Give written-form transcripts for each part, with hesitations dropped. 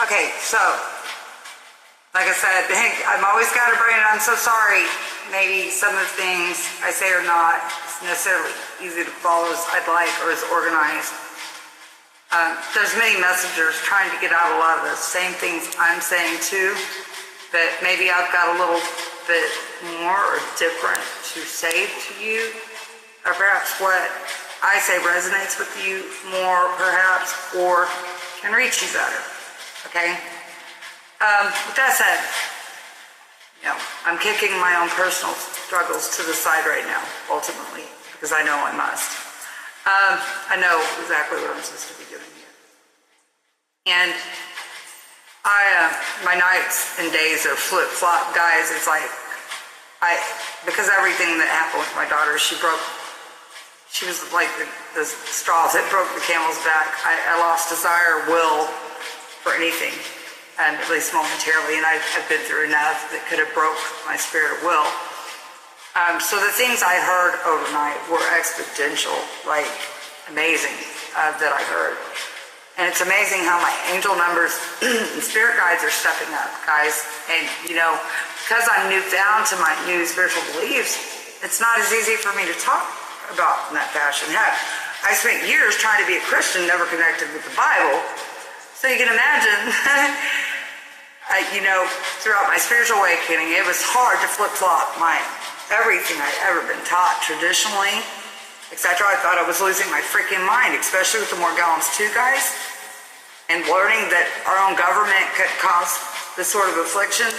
Okay, so, like I said, I'm always got to bring it. I'm so sorry. Maybe some of the things I say are not necessarily easy to follow as I'd like or as organized. There's many messengers trying to get out a lot of the same things I'm saying too, but maybe I've got a little bit more or different to say to you, or perhaps what I say resonates with you more perhaps, or can reach you better, okay? With that said, I'm kicking my own personal struggles to the side right now, ultimately, because I know I must. I know exactly what I'm supposed to be doing here. And my nights and days are flip-flop, guys. It's like, because everything that happened with my daughter, she was like the straw that broke the camel's back. I lost desire, will for anything, and at least momentarily, and I've been through enough that could have broke my spirit of will. So the things I heard overnight were exponential, like amazing, that I heard. And it's amazing how my angel numbers and spirit guides are stepping up, guys. And because I'm newfound to my new spiritual beliefs, it's not as easy for me to talk about in that fashion. Heck, I spent years trying to be a Christian, never connected with the Bible. So you can imagine, throughout my spiritual awakening, it was hard to flip-flop everything I'd ever been taught traditionally, etc. I thought I was losing my freaking mind, especially with the Morgelllons too, guys, and learning that our own government could cause this sort of affliction,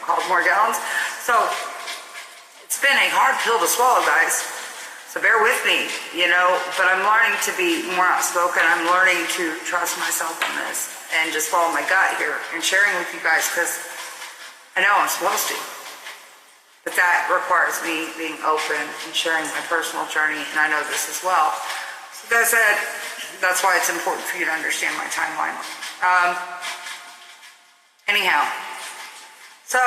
called Morgelllons. So it's been a hard pill to swallow, guys. So bear with me, but I'm learning to be more outspoken. I'm learning to trust myself on this and just follow my gut here and sharing with you guys, because I know I'm supposed to. But that requires me being open and sharing my personal journey, and I know this as well. So that said, that's why it's important for you to understand my timeline. Anyhow, so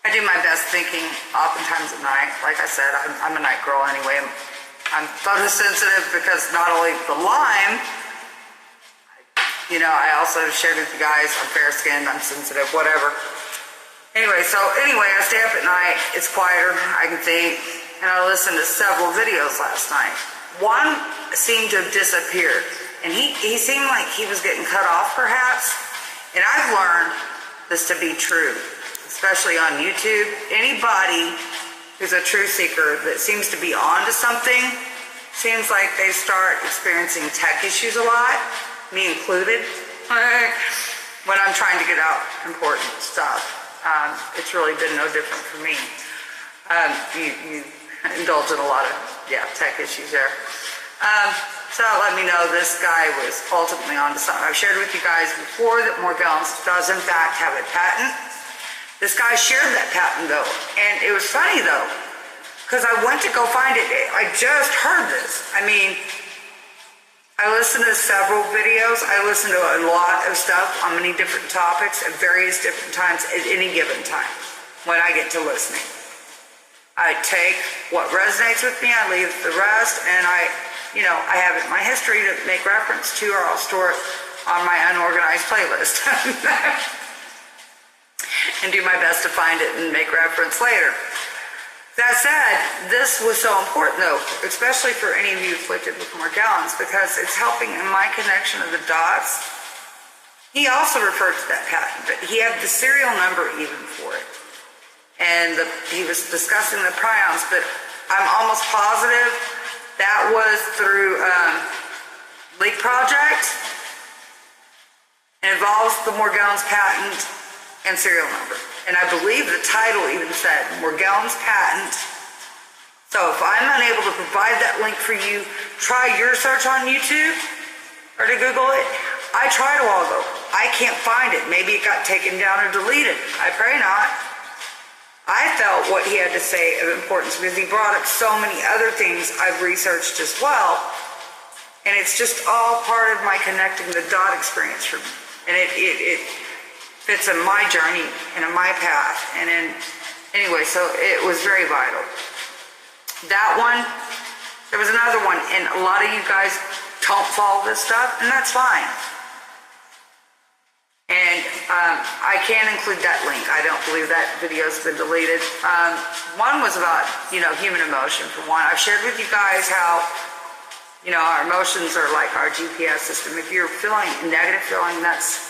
I do my best thinking oftentimes at night. Like I said, I'm a night girl anyway. I'm photosensitive because not only the Lyme, I also shared with you guys, I'm fair-skinned, I'm sensitive, whatever. Anyway, I stay up at night, it's quieter, I can think, and I listened to several videos last night. One seemed to have disappeared, and he seemed like he was getting cut off perhaps, and I've learned this to be true, especially on YouTube. Anybody who's a truth seeker that seems to be onto something, seems like they start experiencing tech issues a lot, me included, when I'm trying to get out important stuff. It's really been no different for me. You indulge in a lot of, tech issues there. So let me know this guy was ultimately onto something. I've shared with you guys before that Morgelllons does in fact have a patent. This guy shared that patent though, and it was funny though, because I went to go find it. I just heard this. I listened to several videos. I listened to a lot of stuff on many different topics at various different times at any given time when I get to listening. I take what resonates with me, I leave the rest, and I have it in my history to make reference to, or I'll store it on my unorganized playlist and do my best to find it and make reference later. That said, this was so important though, especially for any of you afflicted with Morgelllons, because it's helping in my connection of the dots. He also referred to that patent, but he had the serial number even for it. And he was discussing the prions, but I'm almost positive that was through Leak Project. It involves the Morgelllons patent and serial number. And I believe the title even said Morgelllons patent. So if I'm unable to provide that link for you, try your search on YouTube or to Google it. I tried a while ago. I can't find it. Maybe it got taken down or deleted. I pray not. I felt what he had to say of importance because he brought up so many other things I've researched as well. And it's just all part of my connecting the dot experience for me. And it fits in my journey and in my path. And anyway, so it was very vital. That one, there was another one, and a lot of you guys don't follow this stuff, and that's fine. I can include that link. I don't believe that video's been deleted. One was about, human emotion for one. I've shared with you guys how, our emotions are like our GPS system. If you're feeling a negative feeling, that's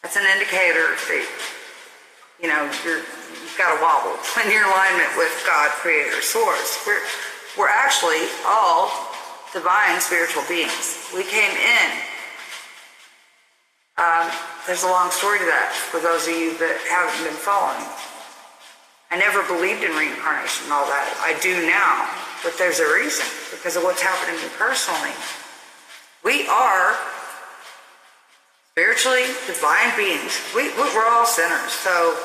an indicator that, you've got a wobble when you're in alignment with God, Creator, Source. We're actually all divine spiritual beings. We came in. There's a long story to that for those of you that haven't been following. I never believed in reincarnation and all that. I do now, but there's a reason, because of what's happened to me personally. We are spiritually divine beings. We're all sinners. So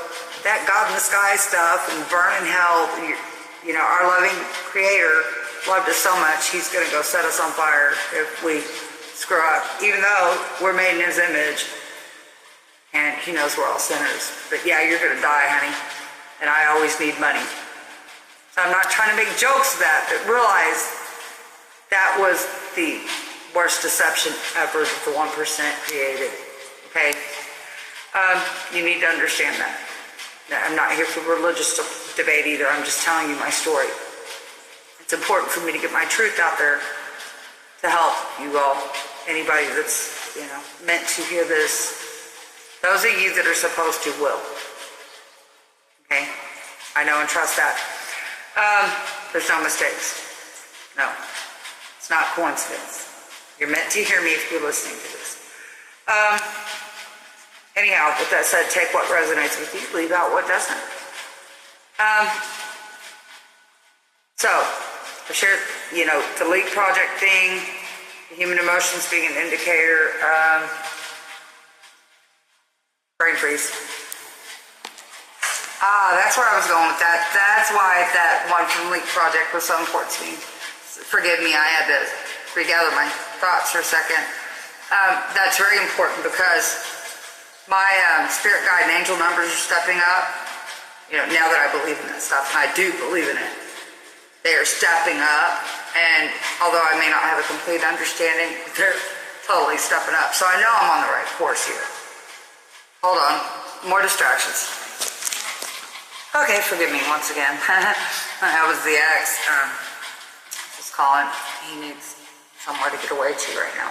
that God in the sky stuff and burn in hell, our loving Creator loved us so much, He's going to go set us on fire if we screw up, even though we're made in His image. And He knows we're all sinners. But yeah, you're going to die, honey. And I always need money. So I'm not trying to make jokes of that, but realize that was the worst deception ever that the 1% created. Okay? You need to understand that. I'm not here for religious debate either. I'm just telling you my story. It's important for me to get my truth out there to help you all. Anybody that's, meant to hear this. Those of you that are supposed to will. Okay? I know and trust that. There's no mistakes. No. It's not coincidence. You're meant to hear me if you're listening to this. Anyhow, with that said, take what resonates with you, leave out what doesn't. So, I shared, the leak project thing, the human emotions being an indicator, brain freeze. That's where I was going with that. That's why that one from the leak project was so important to me. Forgive me, I had to regather my thoughts for a second. That's very important because my spirit guide and angel numbers are stepping up. Now that I believe in that stuff, and I do believe in it, they are stepping up. And although I may not have a complete understanding, they're totally stepping up. So I know I'm on the right course here. Hold on, more distractions. Okay, forgive me once again. That was the ex. Just calling. He needs somewhere to get away to right now.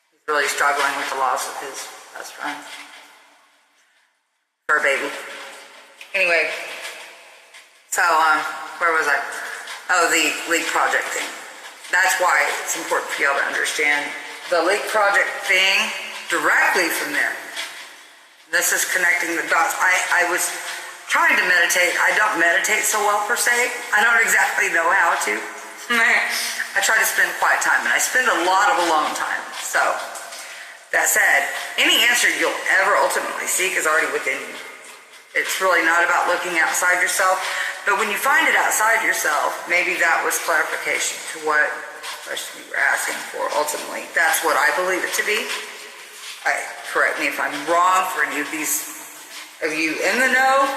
He's really struggling with the loss of his best friend. Fur baby. Anyway, so where was I? Oh, the leak project thing. That's why it's important for y'all to understand the leak project thing directly from there. This is connecting the dots. I was trying to meditate. I don't meditate so well per se. I don't exactly know how to. I try to spend quiet time, and I spend a lot of alone time. So, that said, any answer you'll ever ultimately seek is already within you. It's really not about looking outside yourself, but when you find it outside yourself, maybe that was clarification to what question you were asking for ultimately. That's what I believe it to be. Correct me if I'm wrong for any of these of you in the know,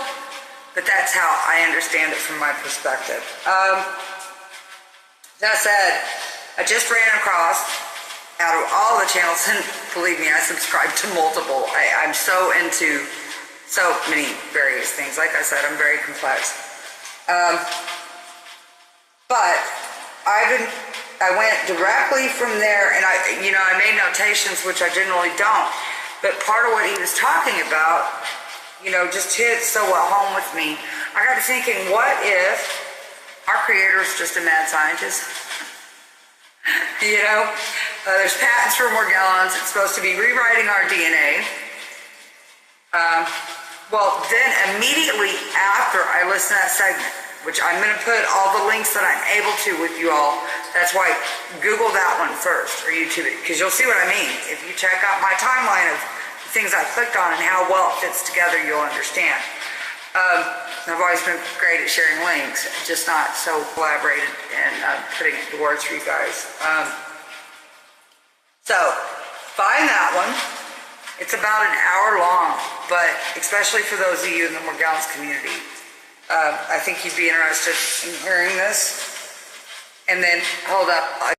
but that's how I understand it from my perspective. That said, I just ran across, out of all the channels, and believe me, I subscribe to multiple. I'm so into so many various things. Like I said, I'm very complex. But I went directly from there, and I made notations, which I generally don't. But part of what he was talking about, just hit so well home with me. I got to thinking, what if our Creator is just a mad scientist? There's patents for Morgelllons. It's supposed to be rewriting our DNA. Well, then immediately after I listened to that segment, which I'm going to put all the links that I'm able to with you all. That's why Google that one first, or YouTube it, because you'll see what I mean. If you check out my timeline of the things I clicked on and how well it fits together, you'll understand. I've always been great at sharing links, just not so collaborated and putting it to words for you guys. So, find that one. It's about an hour long, but especially for those of you in the Morgelllons community, I think you'd be interested in hearing this. And then, hold up.